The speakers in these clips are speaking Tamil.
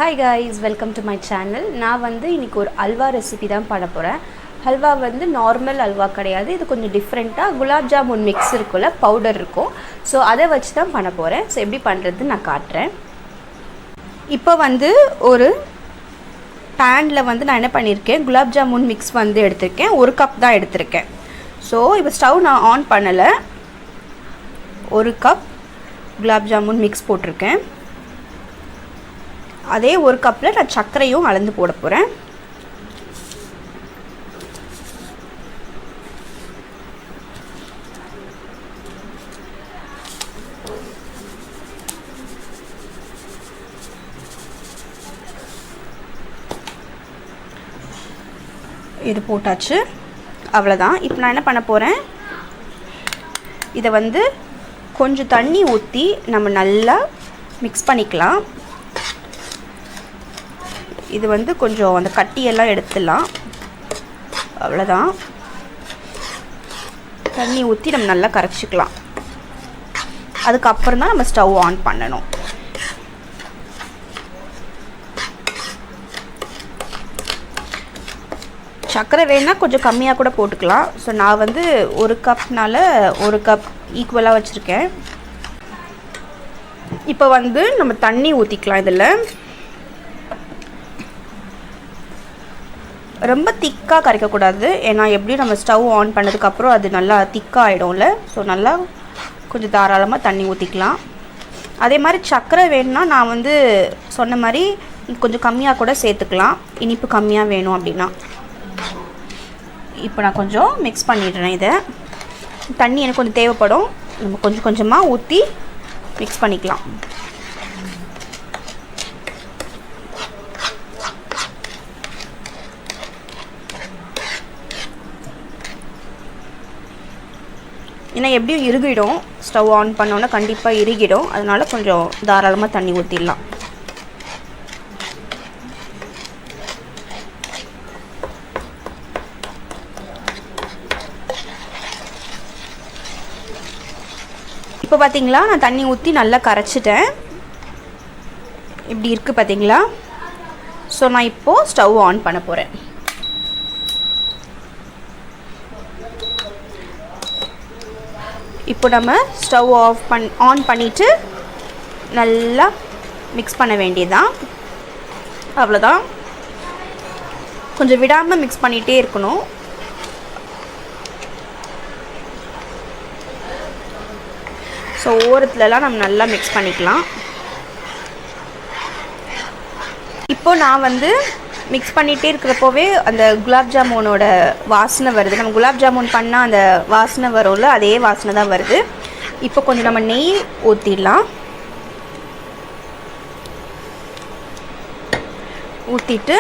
Hi guys, welcome to my channel. நான் இன்னைக்கு ஒரு அல்வா ரெசிபி தான் பண்ண போறேன். ஹல்வா நார்மல் அல்வா கிடையாது. இது கொஞ்சம் டிஃபரெண்டா குலாப் ஜாமுன் மிக்ஸ் இருக்குல, பவுடர் இருக்கும். சோ அதை வச்சு தான் பண்ண போறேன். சோ எப்படி பண்றது நான் காட்றேன். இப்போ ஒரு panல நான் என்ன பண்ணிருக்கேன், குலாப் ஜாமுன் மிக்ஸ் எடுத்துர்க்கேன். 1 கப் தான் எடுத்துர்க்கேன். சோ இப்போ ஸ்டவ் நான் ஆன் பண்ணல. 1 கப் குலாப் ஜாமுன் மிக்ஸ் போட்டுருக்கேன். அதே 1 கப்ல நான் சர்க்கரையும் அளந்து போட போறேன். இது போட்டாச்சு. அவ்வளவுதான். இப்போ நான் என்ன பண்ண போறேன், இத கொஞ்சம் தண்ணி ஊத்தி நம்ம நல்லா mix பண்ணிக்கலாம். இது கொஞ்சம் அந்த கட்டி எல்லாம் எடுத்துடலாம். அவ்வளவுதான். தண்ணி ஊத்தி நம்ம நல்லா கரைச்சிக்கலாம். அதுக்கு அப்புறம் தான் நம்ம ஸ்டவ் ஆன் பண்ணனும். சக்கரை வேணா கொஞ்சம் கம்மியா கூட போட்டுக்கலாம். சோ நான் 1 கப்னால 1 கப் ஈக்குவலா வச்சிருக்கேன். இப்போ நம்ம தண்ணி ஊத்திக்கலாம். இதல ரொம்ப திக்கா கரைக்க கூடாது. ஏனா எப்படியும் நம்ம ஸ்டவ் ஆன் பண்ணதுக்கு அப்புறம் அது நல்லா திக்கா ஆயிடும்ல. சோ நல்லா கொஞ்சம் தாராளமா தண்ணி ஊத்திக்கலாம். அதே மாதிரி சக்கரை வேணும்னா நான் சொன்ன மாதிரி கொஞ்சம் கம்மியா கூட சேர்த்துக்கலாம். இனிப்பு கம்மியா வேணும் அப்படினா. இப்போ நான் கொஞ்சம் mix பண்ணிடுறேன். இத தண்ணி எனக்கு கொஞ்சம் தேவைப்படும். நம்ம கொஞ்சம் கொஞ்சமா ஊத்தி mix பண்ணிக்கலாம். ஏன்னா எப்படியும் இறுகிடும். ஸ்டவ் ஆன் பண்ணோம்னா கண்டிப்பா இறுகிடும். அதனால கொஞ்சம் தாராளமா தண்ணி ஊத்திடலாம். இப்போ பாத்தீங்களா, நான் தண்ணி ஊத்தி நல்லா கரைச்சிட்டேன். இப்படி இருக்கு பாத்தீங்களா? சோ நான் இப்போ ஸ்டவ் ஆன் பண்ண போறேன். இப்போ நம்ம ஸ்டவ் ஆன் பண்ணிட்டு நல்லா mix பண்ண வேண்டியதுதான். அவ்வளவுதான். கொஞ்சம் விடாம mix பண்ணிட்டே இருக்கணும். சோ ஓரத்துலலாம் நம்ம நல்லா mix பண்ணிக்கலாம். இப்போ நான் mix பண்ணிட்டே இருக்கறப்பவே அந்த குலாப் ஜாமுனோட வாசனை வருது. நம்ம குலாப் ஜாமுன் பண்ணா அந்த வாசனை வரும்ல, அதே வாசனை தான் வருது. இப்போ கொஞ்சம் நம்ம நெய் ஊத்திடலாம். ஊத்திட்டு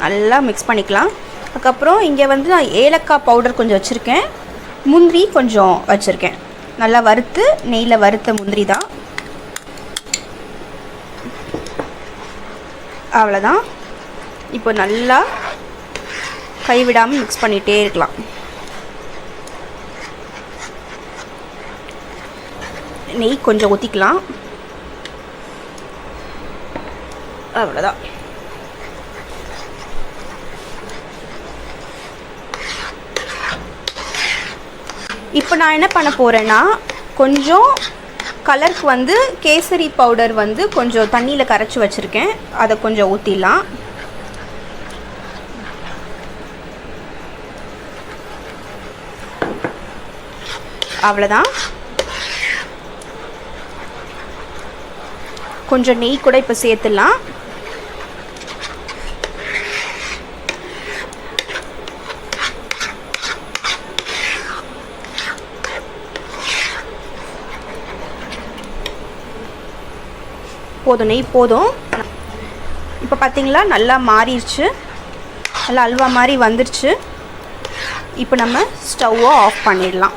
நல்லா mix பண்ணிக்கலாம். அதுக்கு அப்புறம் இங்க நான் ஏலக்காய் பவுடர் கொஞ்சம் வச்சிருக்கேன். முந்திரி கொஞ்சம் வச்சிருக்கேன். நல்லா வறுத்து நெய்ல வறுத்த முந்திரி தான். அவ்வளவுதான். இப்போ நல்லா கைவிடாம mix பண்ணிட்டே இருக்கலாம். நெய் கொஞ்சம் ஊத்திக்கலாம். அவ்வளவுதான். இப்போ நான் என்ன பண்ண போறேன்னா, கொஞ்சம் கலருக்கு கேசரி பவுடர் கொஞ்சம் தண்ணியில கரைச்சு வச்சிருக்கேன். அத கொஞ்சம் ஊத்திடலாம். அவ்வளவுதான். கொஞ்சம் நெய் கூட இப்ப சேர்த்துடலாம். போதும், நெய் போதும். இப்போ பாத்தீங்களா நல்லா மாறிடுச்சு. நல்லா அல்வா மாதிரி வந்துருச்சு. இப்போ நம்ம ஸ்டவ் ஆஃப் பண்ணிடலாம்.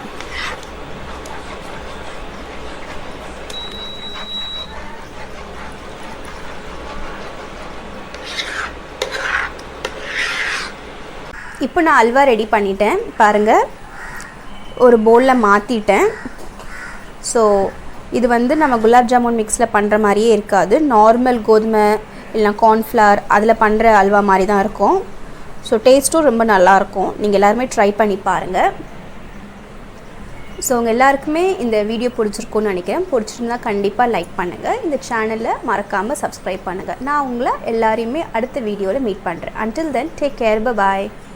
இப்போ நான் அல்வா ரெடி பண்ணிட்டேன். பாருங்க, ஒரு பவுல்ல மாத்திட்டேன். சோ இது நம்ம குலாப் ஜாமுன் மிக்ஸ்ல பண்ற மாதிரியே இருக்காது. நார்மல் கோதுமை இல்லைனா கார்ன்ஃப்ளவர் அதில் பண்ணுற அல்வா மாதிரி தான் இருக்கும். ஸோ டேஸ்ட்டும் ரொம்ப நல்லாயிருக்கும். நீங்கள் எல்லாருமே ட்ரை பண்ணி பாருங்கள். ஸோ உங்கள் எல்லாருக்குமே இந்த வீடியோ பிடிச்சிருக்குன்னு நினைக்கிறேன். பிடிச்சிருந்தா கண்டிப்பாக லைக் பண்ணுங்கள். இந்த சேனலை மறக்காமல் சப்ஸ்கிரைப் பண்ணுங்கள். நான் உங்களை எல்லாரையுமே அடுத்த வீடியோவில் மீட் பண்ணுறேன். Until then, take care. Bye bye.